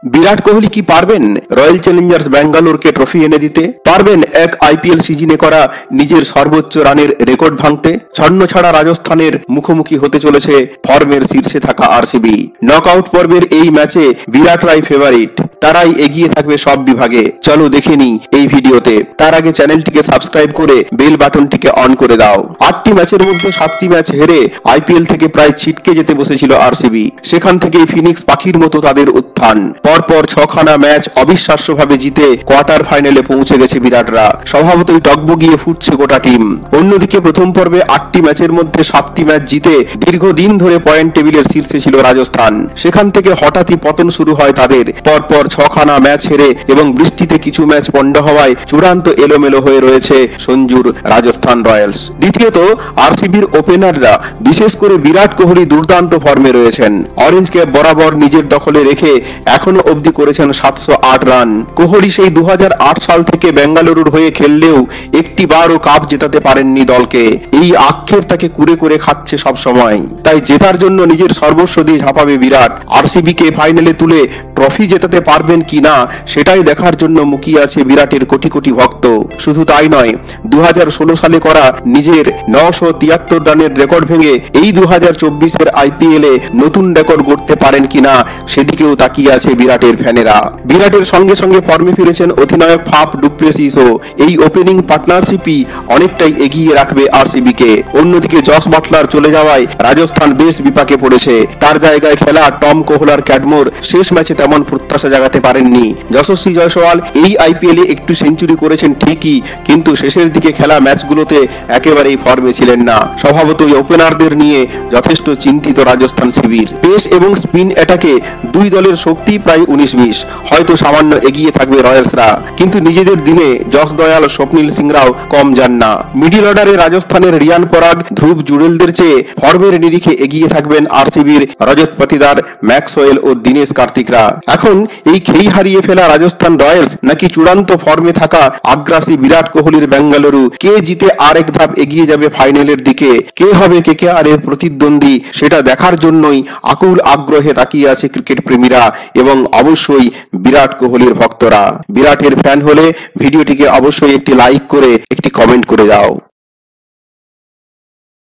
বিরাট কোহলি কি পারবেন royal Challengers ব্যাঙ্গালোরকে trophy এনে দিতে? পারবেন এক আইপিএল সিজনে করা নিজের সর্বোচ্চ রানের রেকর্ড ভাঙতে? ছন্ন ছাড়া রাজস্থানের মুখোমুখি হতে চলেছে ফর্মের শীর্ষে থাকা আরসিবি। নকআউট পর্বের এই ম্যাচে বিরাটরাই ফেভারিট, তারাই এগিয়ে থাকবে সব বিভাগে। চলো দেখে নিই এই ভিডিওতে। তার আগে চ্যানেলটিকে সাবস্ক্রাইব করে বেল বাটনটিকে অন করে দাও। 8টি ম্যাচের মধ্যে 7টি ম্যাচ হেরে আইপিএল থেকে প্রায় ছিটকে যেতে বসেছিল আরসিবি। সেখান থেকেই ফিনিক্স পাখির মতো তাদের উত্থান। পরপর 6খানা ম্যাচ অবিশ্বাস্যভাবে জিতে কোয়ার্টার ফাইনালে পৌঁছে গেছে বিরাটরা। স্বভাবতই টগবগিয়ে ফুটছে গোটা টিম। অন্যদিকে প্রথম পর্বে 8টি ম্যাচের মধ্যে 7টি ম্যাচ জিতে দীর্ঘদিন ধরে পয়েন্ট টেবিলের শীর্ষে ছিল রাজস্থান। সেখান থেকে হঠাৎই পতন শুরু হয় তাদের। পরপর 6খানা ম্যাচ হেরে এবং বৃষ্টিতে কিছু ম্যাচ পণ্ড হওয়ায় চূড়ান্ত এলোমেলো হয়ে রয়েছে সঞ্জুর রাজস্থান রয়্যালস। দ্বিতীয়ত, আরসিবির ওপেনাররা বিশেষ করে বিরাট কোহলি দুর্দান্ত ফর্মে রয়েছেন। অরেঞ্জ ক্যাপ বরাবর নিজের দখলে রেখে এখনো অবধি করেছেন 708 রান। কোহলি সেই 2008 সাল থেকে বেঙ্গালুরুর হয়ে খেললেও একটি বারও কাপ জেতাতে পারেননি দলকে। এই আক্ষেপ তাকে কুরে করে খাচ্ছে সব সময়। তাই জেতার জন্য নিজের সর্বস্ব দিয়ে ঝাঁপাবে বিরাট। আরসিবিকে ফাইনালে তুলে ট্রফি জেতাতে পারবেন কিনা সেটাই দেখার জন্য মুখিয়ে আছে বিরাটের কোটি কোটি ভক্ত। শুধু তাই নয়, 2016 সালে করা নিজের 973 রানের রেকর্ড ভেঙে এই 2024-এর আইপিএলে নতুন রেকর্ড গড়তে পারেন কিনা সেদিকেও তাকিয়ে আছে বিরাটের ফ্যানেরা। বিরাটের সঙ্গে সঙ্গে ফর্মে ফিরেছেন অধিনায়ক ফাফ ডু প্লেসিসও। এই ওপেনিং পার্টনারশিপই অনেকটাই এগিয়ে রাখবে আরসিবিকে। অন্যদিকে জস বাটলার চলে যাওয়ায় রাজস্থান বেশ বিপাকে পড়েছে। তার জায়গায় খেলা টম কোহলার ক্যাডমোর শেষ ম্যাচে তেমন প্রত্যাশা জাগাতে পারেননি। যশস্বী জয়সওয়াল এই আইপিএলে একটু সেঞ্চুরি করেছেন ঠিকই, কিন্তু শেষের দিকে খেলা ম্যাচগুলোতে একেবারেই ফর্মে ছিলেন না। স্বভাবতই ওপেনারদের নিয়ে যথেষ্ট চিন্তিত রাজস্থান শিবির। পেস এবং স্পিন অ্যাটাকে দুই দলের শক্তি প্রায় 19-20। হয়তো সামান্য এগিয়ে থাকবে রয়্যালসরা, কিন্তু নিজেদের দিনে যশ দয়াল ও স্বপ্নিল সিংরাও কম যান না। মিডিল অর্ডারে রাজস্থানের রিয়ান পরাগ, ধ্রুব জুড়েলদের চেয়ে ফর্মের নিরিখে এগিয়ে থাকবেন আরসিবির রজত পাতিদার, ম্যাক্সওয়েল ও দীনেশ কার্তিকরা। এখন এই খেই হারিয়ে ফেলা রাজস্থান রয়্যালস নাকি চূড়ান্ত ফর্মে থাকা আগ্রাসী বিরাট কোহলির বেঙ্গালুরু, কে জিতে আরেক ধাপ এগিয়ে যাবে ফাইনালের দিকে, কে হবে কেকেআরের প্রতিদ্বন্দ্বী, সেটা দেখার জন্যই আকুল আগ্রহে তাকিয়ে আছে ক্রিকেট প্রেমীরা এবং অবশ্যই বিরাট কোহলির ভক্তরা। বিরাটের ফ্যান হলে ভিডিওটিকে অবশ্যই একটি লাইক করে একটি কমেন্ট করে যাও।